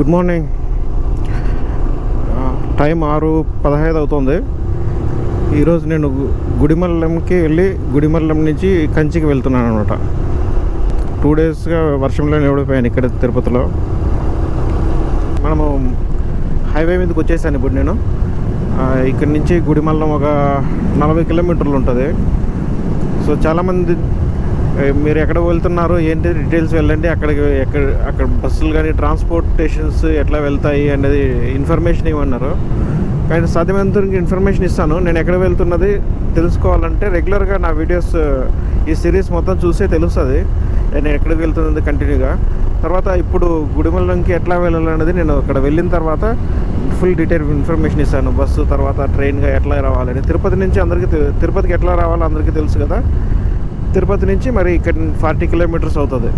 Good morning. Time 6:15 అవుతుంది. ఈరోజు నేను గుడిమల్లంకి వెళ్ళి గుడిమల్లం నుంచి కంచికి వెళ్తున్నాను అనమాట. 2 డేస్గా వర్షంలో నిలబడిపోయాను ఇక్కడ తిరుపతిలో. మనము హైవే మీదకి వచ్చేసాను ఇప్పుడు నేను. ఇక్కడి నుంచి గుడిమల్లం ఒక 40 కిలోమీటర్లు ఉంటుంది. సో చాలామంది మీరు ఎక్కడ వెళ్తున్నారు ఏంటి డీటెయిల్స్ వెళ్ళండి, అక్కడ బస్సులు కానీ ట్రాన్స్పోర్టేషన్స్ ఎట్లా వెళ్తాయి అనేది ఇన్ఫర్మేషన్ ఇవ్వన్నారు. కానీ సాధ్యమైనంత ఇన్ఫర్మేషన్ ఇస్తాను. నేను ఎక్కడ వెళ్తున్నది తెలుసుకోవాలంటే రెగ్యులర్గా నా వీడియోస్ ఈ సిరీస్ మొత్తం చూసే తెలుస్తుంది నేను ఎక్కడికి వెళ్తున్నది కంటిన్యూగా. తర్వాత ఇప్పుడు గుడిమల్లంకి ఎట్లా వెళ్ళాలనేది నేను అక్కడ వెళ్ళిన తర్వాత ఫుల్ డీటెయిల్ ఇన్ఫర్మేషన్ ఇస్తాను. బస్సు తర్వాత ట్రైన్గా ఎట్లా రావాలని. తిరుపతికి ఎట్లా రావాలో అందరికీ తెలుసు కదా. తిరుపతి నుంచి మరి ఇక్కడ 40 కిలోమీటర్స్ అవుతుంది.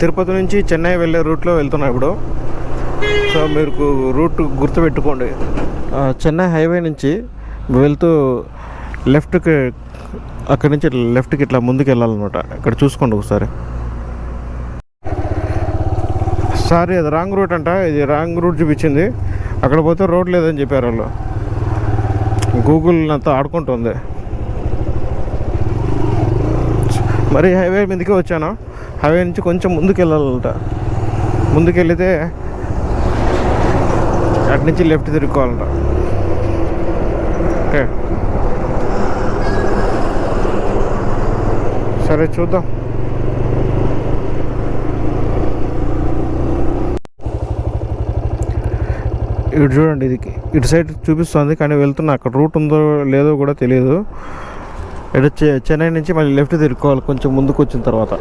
తిరుపతి నుంచి చెన్నై వెళ్ళే రూట్లో వెళ్తున్నా ఇప్పుడు. సో మీరు రూట్ గుర్తుపెట్టుకోండి. చెన్నై హైవే నుంచి వెళ్తూ లెఫ్ట్కి, అక్కడి నుంచి లెఫ్ట్కి ఇట్లా ముందుకు వెళ్ళాలన్నమాట. ఇక్కడ చూసుకోండి ఒకసారి. సారీ, అది రాంగ్ రూట్ అంట. ఇది రాంగ్ రూట్ చూపించింది. అక్కడ పోతే రోడ్ లేదని చెప్పారు వాళ్ళు. గూగుల్ అంతా ఆడుకుంటుంది. మరి హైవే మీదకే వచ్చాను. హైవే నుంచి కొంచెం ముందుకు వెళ్ళాలంట. ముందుకు వెళితే అటు నుంచి లెఫ్ట్ తిరుక్కోవాలంట. ఓకే, సరే చూద్దాం. ఇటు చూడండి, ఇటు సైడ్ చూపిస్తుంది కానీ వెళ్తున్నా. అక్కడ రూట్ ఉందో లేదో కూడా తెలియదు. ఇటు చెన్నై నుంచి మళ్ళీ లెఫ్ట్ తిరుక్కోవాలి కొంచెం ముందుకు వచ్చిన తర్వాత.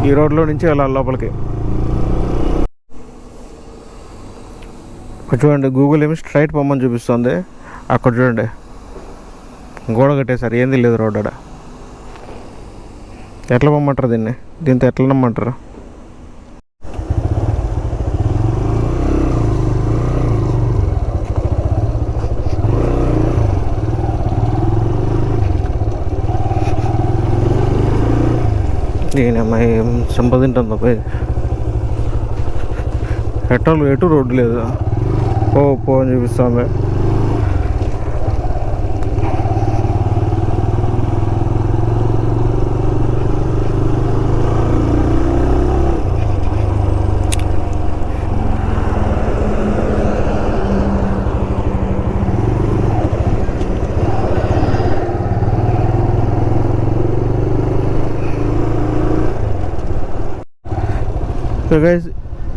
ఈ రోడ్లో నుంచి వెళ్ళాలి లోపలికి. చూడండి, గూగుల్ ఏమి స్ట్రైట్ పొమ్మని చూపిస్తుంది. అక్కడ చూడండి గోడ కట్టేసారు, ఏంది లేదు రోడ్. అక్కడ ఎట్లా పొమ్మంటారు దీంతో ఎట్లా నమ్మంటారు? నేను అమ్మాయి సంపాదింటుందా పోయి ఎటు రోడ్డు లేదు. పో అని చూపిస్తుంది. సో గైస్,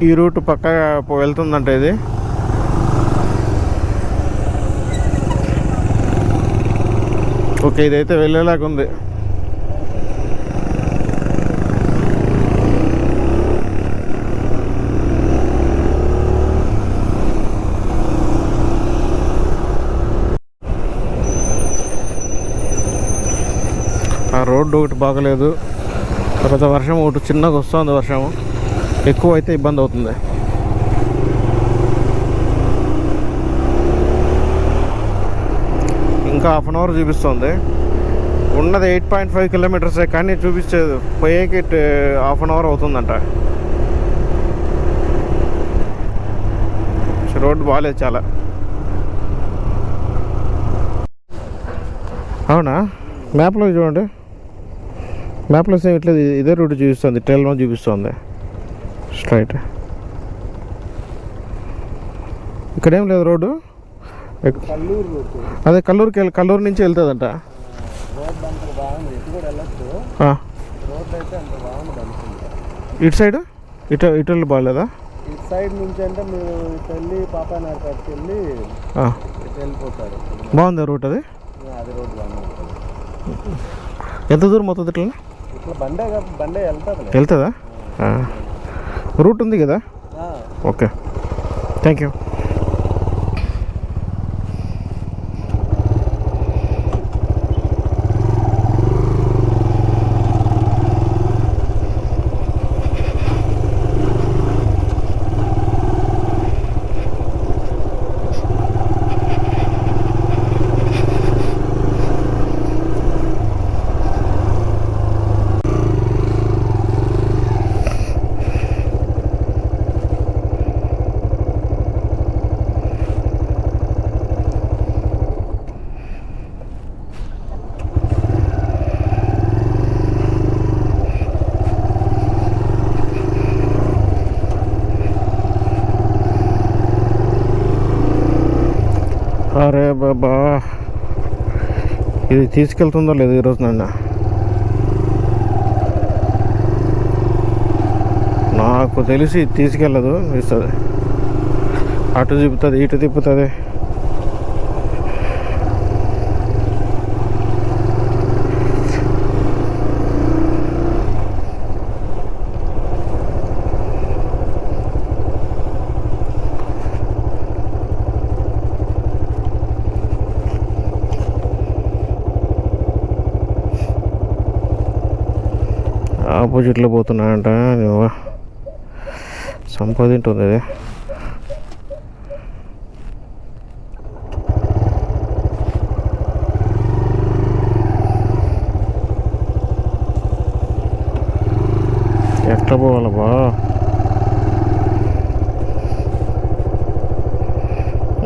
ఈ రూట్ పక్కగా వెళ్తుందంట ఇది. ఓకే, ఇదైతే వెళ్ళేలాగా ఉంది. ఆ రోడ్డు ఒకటి బాగలేదు. తర్వాత వర్షం ఒకటి చిన్నగా వస్తుంది. వర్షం ఎక్కువ అయితే ఇబ్బంది అవుతుంది. ఇంకా 1/2 అవర్ చూపిస్తుంది. ఉన్నది 8.5 కిలోమీటర్సే కానీ చూపించేది పోయేకి 1/2 అవర్ అవుతుందంట. రోడ్డు బాగాలేదు చాలా. అవునా? మ్యాప్లో చూడండి, మ్యాప్లో సేమ్ ఇట్లా ఇదే రూట్ చూపిస్తుంది. 12 చూపిస్తుంది స్ట్రైట్. ఇక్కడేం లేదు రోడ్డు. అదే కల్లూరు నుంచి వెళ్తుందంట. ఇటు సైడ్ ఇటు బాగాలేదా? ఇటు సైడ్ నుంచి అంటే మీరు వెళ్ళి పాపానార్కి వెళ్ళి వెళ్ళిపోతారు. బాగుంది రూట్ అది. రోడ్ బాగుంది. ఎంత దూరం అవుతుంది ఇట్లా? ఇట్లా బండే వెళ్తుందా? రూట్ ఉంది కదా. Okay, thank you. బాబా, ఇది తీసుకెళ్తుందో లేదు ఈరోజు నన్ను. నాకు తెలిసి తీసుకెళ్ళదు, ఇస్తుంది. అటు తిప్పుతుంది, ఇటు తిప్పుతుంది. ఆపోజిట్లో పోతున్నాడంట. సంపాదింటుంది అది. ఎట్లా పోవాలబ్బా?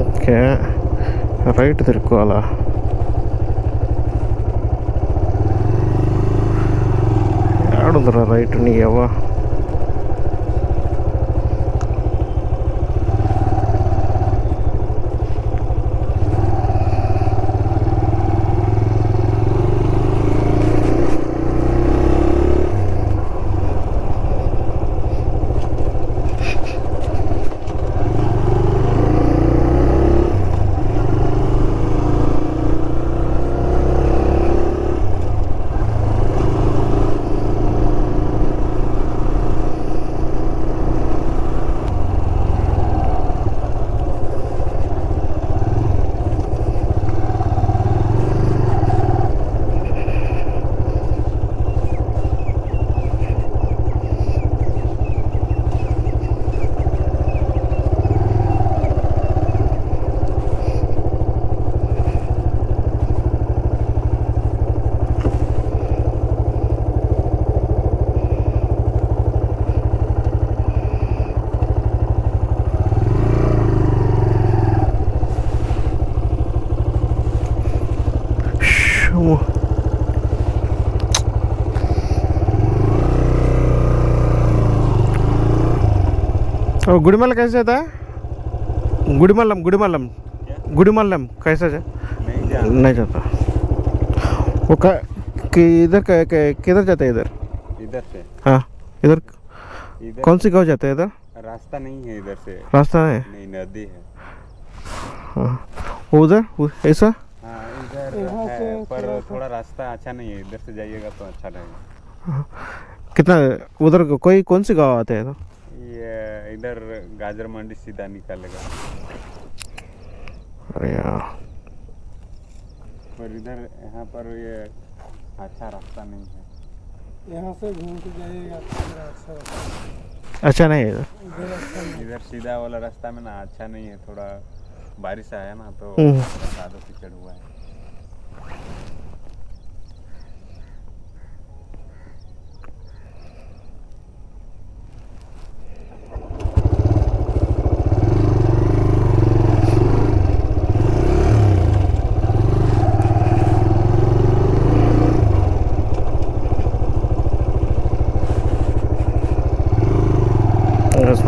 ఓకే, రైట్ తిరుక్కోవాలా? ఏడుందిరా రైట్? నీ ఎవ్వ गुड़ीमल कैसे था? गुड़ीमल्लम गुड़ीमल्लम गुड़ीमल्लम कैसा है? नहीं जाता वो इधर किधर जाता है? इधर इधर से? हाँ, इधर कौन सी गाँव जाता है? इधर रास्ता नहीं है, इधर से रास्ता है नहीं, नदी है। हाँ, उधर ऐसा? हाँ, इधर है पर थोड़ा रास्ता अच्छा नहीं है, इधर से जाइएगा तो अच्छा रहेगा। कितना उधर कोई कौन सी गाँव आते हैं? तो ये इधर गाजर मंडी सीधा निकालेगा। अरे यार, पर इधर यहाँ पर ये अच्छा रास्ता नहीं है, यहाँ से घूम के जाइएगा अच्छा रास्ता। अच्छा नहीं है इधर सीधा वाला रास्ता में ना अच्छा नहीं है, थोड़ा बारिश आया ना तो कादो कीचड़ हुआ है।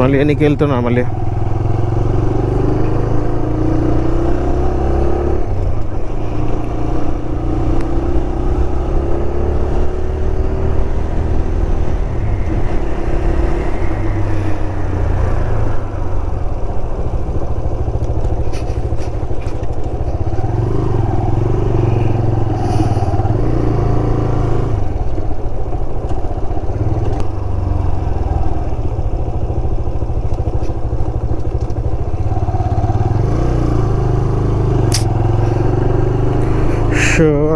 మళ్ళీ ఎన్నికి వెళ్తున్నా మళ్ళీ.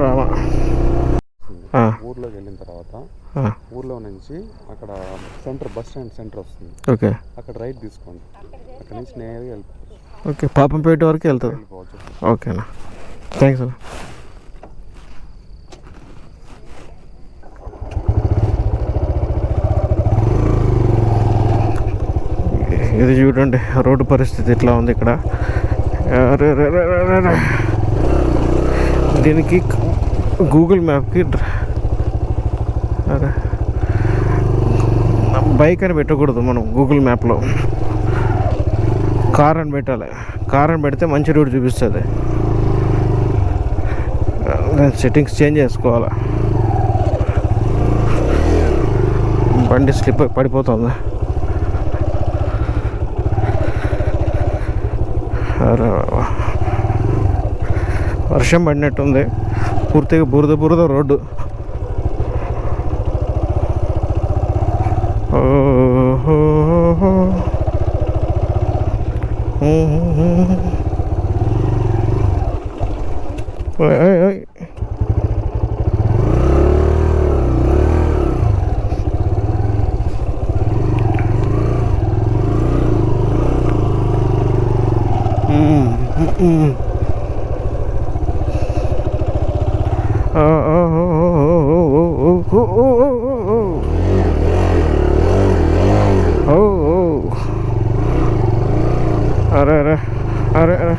రామా ఊర్లోకి వెళ్ళిన తర్వాత ఊర్లో నుంచి అక్కడ సెంటర్ బస్ స్టాండ్ సెంటర్ వస్తుంది. ఓకే, అక్కడ రైట్ తీసుకోండి, అక్కడ నుంచి నేరుగా వెళ్ళిపోవచ్చు. ఓకే, పాపంపేట వరకు వెళ్తుంది. ఓకేనా, థ్యాంక్స్ అన్న. ఇది చూడండి రోడ్డు పరిస్థితి ఎట్లా ఉంది ఇక్కడ. దీనికి గూగుల్ మ్యాప్కి అరే బైక్ అని పెట్టకూడదు మనం గూగుల్ మ్యాప్లో, కార్ అని పెట్టాలి. కార్ అని పెడితే మంచి రూట్ చూపిస్తుంది. సెట్టింగ్స్ చేంజ్ చేసుకోవాలి. బండి స్లిప్ పడిపోతుంది. అరే వర్షం పడినట్టుంది, పూర్తిగా బురద రోడ్డు. అరే అరే అరే అరే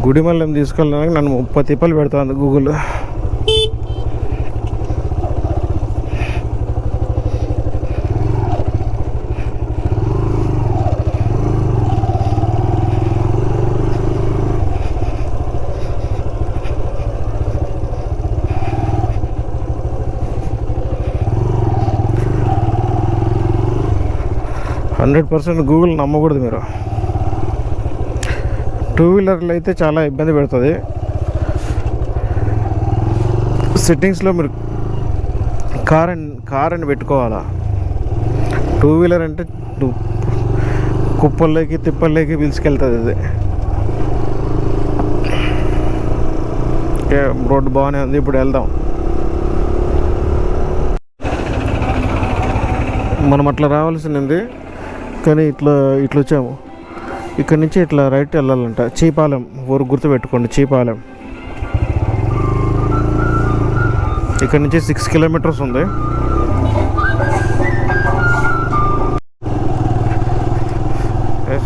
గుడిమల్లం తీసుకెళ్ళడానికి నన్ను 30 తిప్పలు పెడుతుంది గూగుల్. %100% గూగుల్ నమ్మకూడదు మీరు. టూ వీలర్లు అయితే చాలా ఇబ్బంది పెడుతుంది. సెట్టింగ్స్లో మీరు కార్ అని పెట్టుకోవాలా. టూ వీలర్ అంటే కుప్పల్లోకి తిప్పల్లోకి పిలుచుకెళ్తుంది ఇది. రోడ్డు బాగానే ఉంది, ఇప్పుడు వెళ్దాం. మనం అట్లా రావాల్సింది, కానీ ఇట్లా వచ్చాము. ఇక్కడ నుంచి ఇట్లా రైట్ వెళ్ళాలంట. చీపాలెం ఊరు గుర్తుపెట్టుకోండి, చీపాలెం. ఇక్కడ నుంచి 6 కిలోమీటర్స్ ఉంది.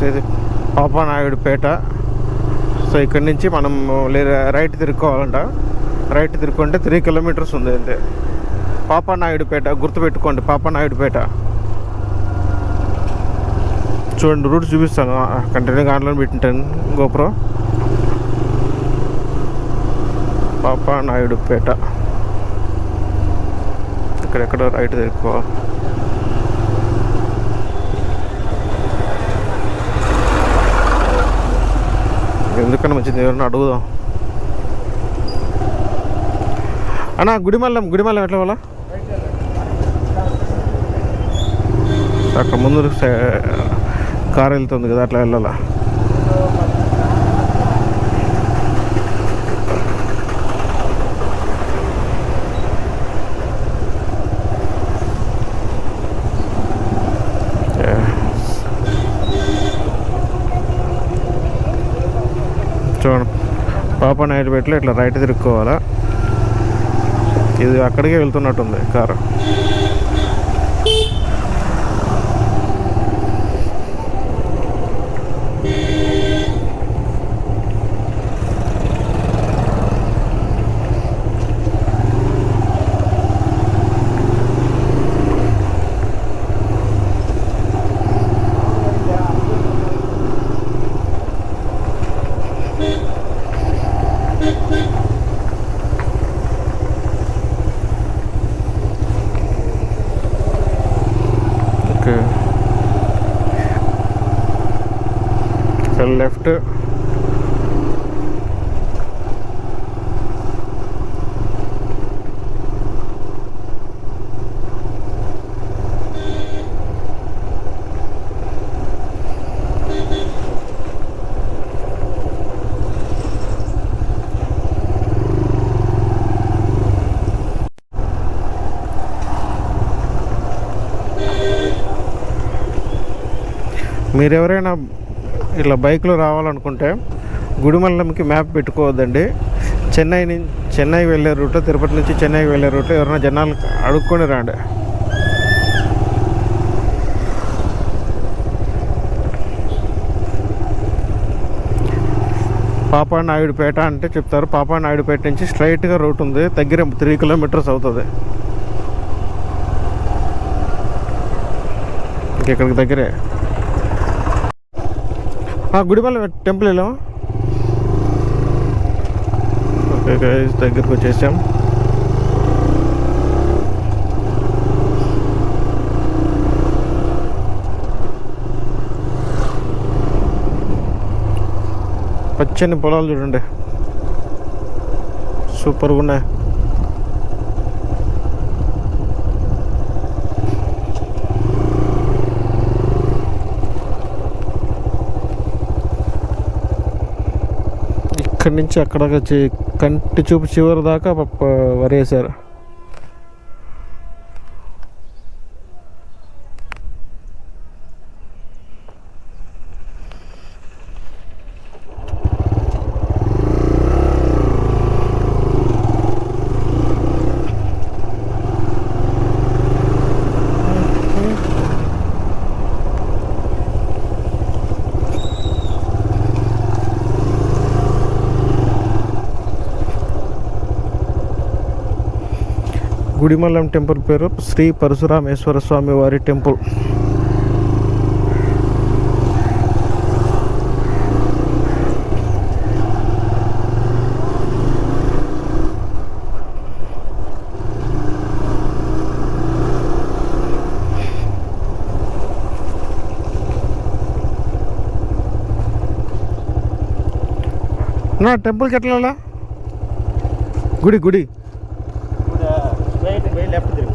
ఇది పాపానాయుడుపేట. సో ఇక్కడ నుంచి మనం రైట్ తిరుక్కోవాలంట. రైట్ తిరుక్కుంటే 3 కిలోమీటర్స్ ఉంది అంతే. పాపానాయుడుపేట గుర్తుపెట్టుకోండి, పాపానాయుడుపేట. చూడండి రూట్ చూపిస్తాను, కంటిన్యూగా ఆన్లైన్ పెట్టింటాను గోప్రో. పాపానాయుడుపేట ఇక్కడెక్కడో రైట్ తిరుక్కోవాలి. ఎందుకన్నా మంచిది, ఎవరన్నా అడుగుదాం. అన్నా గుడిమల్లం ఎట్లా వాళ్ళ అక్కడ ముందు కారు వెళ్తుంది కదా, అట్లా వెళ్ళాలా. చూడండి పాపానాయుడుపేటలో ఇట్లా రైట్ తిరుక్కోవాలా. ఇది అక్కడికే వెళ్తున్నట్టుంది కారు. లెఫ్ట్ మీరెవరైనా ఇట్లా బైక్లో రావాలనుకుంటే గుడిమల్లంకి మ్యాప్ పెట్టుకోవద్దండి. చెన్నై వెళ్ళే రూట్లో, తిరుపతి నుంచి చెన్నై వెళ్ళే రూట్లో ఎవరైనా జనాలు అడుక్కొని రాండి. పాపానాయుడుపేట అంటే చెప్తారు. పాపానాయుడుపేట నుంచి స్ట్రైట్గా రూట్ ఉంది, దగ్గర 3 కిలోమీటర్స్ అవుతుంది. ఇంకెక్కడికి దగ్గరే. గుడిమల్ల టెంపుల్ వెళ్ళామా? ఓకే గైస్, దగ్గరికి వచ్చేసాం. పచ్చని పొలాలు చూడండి, సూపర్గా ఉన్నాయి. ఇక్కడి నుంచి అక్కడ కంటి చూపు చివరి దాకా వరేసారు. గుడిమల్లం టెంపుల్ పేరు శ్రీ పరశురామేశ్వర స్వామి వారి టెంపుల్. నా టెంపుల్కి ఎట్లా వెళ్ళాలా? గుడి రైట్ బై లెఫ్ట్ తిరుగు,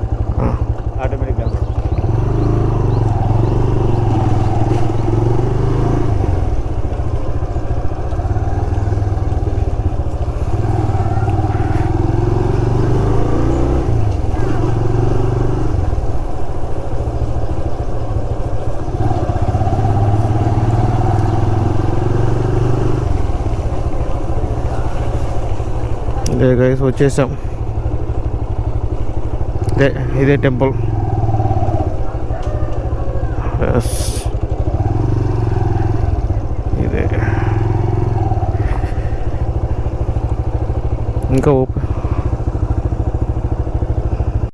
ఆటోమేటిక్గా. ఇదే గైస్ వచ్చేసాం. ఇదే టెంపుల్. ఇదే ఇంకా ఓపెన్